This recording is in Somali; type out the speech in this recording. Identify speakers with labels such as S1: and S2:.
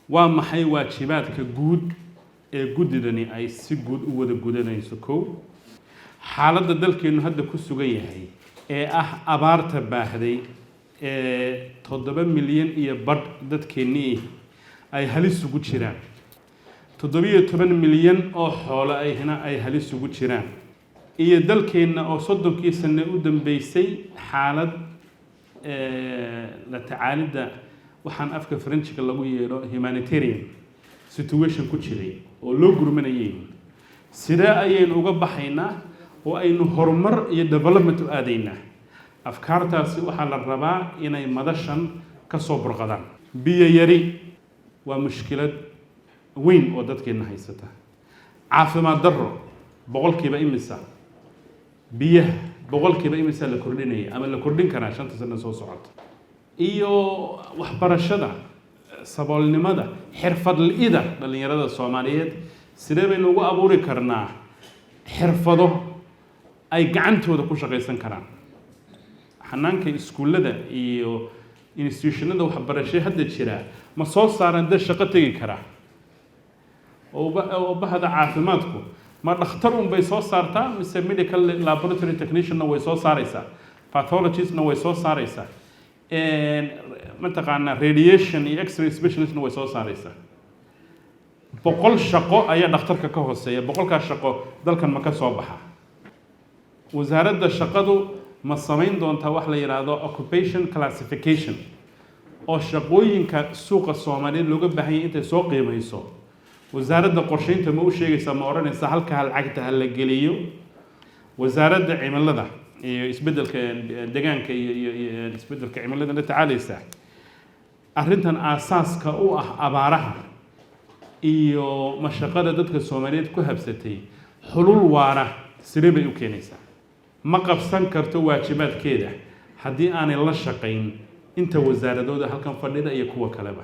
S1: waa maxay waajibaadka guud ee guddidani ay si guud u wada gudanayso? kow, xaaladda dalkeenu hadda ku sugan yahay ee ah abaarta baahday ee 7 milyan iyo badh dadkeennii ay halis ugu jiraan, 17 milyan oo xoolo ayna ay halis ugu jiraan, iyo dalkeenna oo 30 sano u dambeysay xaalad la tacaalidda waxaan afka French-ka lagu yeero humanitarian situation ku jiray oo loo gurmanayay. sidee ayaynu uga baxaynaa oo aynu horumar iyo development u aadaynaa? afkaartaasi waxaa la rabaa inay madashan ka soo burqadaan. biyo yari waa mushkilad weyn oo dadkeena haysata. caafimaad darro boqolkiiba imisa biyaha boqolkiiba imisa la kordhinaya ama la kordhin karaa 5 sano soo socota. iyo waxbarashada, saboolnimada, xirfadla'ida dhalinyarada Soomaaliyeed sidee baynu ugu abuuri karnaa xirfado ay gacantooda ku shaqaysan karaan? xanaanka iskuullada iyo institutionada waxbarasho hadda jira ma soo saaran dad shaqo tegi kara oo bahda caafimaadku ma dhakhtar bay soo saartaa mise medical laboratory technician way soo saaraysaa, pathologist way soo saaraysaa, mataqaana radiation iyo x-ray specialist way soo saaraysaa. 100 shaqo ayaa dhakhtarka ka hooseeya. 100ka shaqo dalkan ma ka soo baxa? wasaaradda shaqadu ma samayn doontaa wax la yiraahdo occupation classification oo shaqooyinka suuqa Soomaaliyeed looga baahan yahay intay soo qiimayso? wasaaradda qorsheynta ma u sheegaysaa, ma oranaysaa halka lacagta hal la geliyo? wasaaradda cimilada iyo isbedelka deegaanka iyo isbedelka cimilada la tacaalaysa arrintan aasaaska u ah abaaraha iyo mashaqada dadka Soomaaliyeed ku habsatay xulul waara sidee bay u keenaysaa? ma qabsan karto waajibaadkeeda haddii aanay la shaqayn inta wasaaradooda halkan fadhida iyo kuwa kaleba.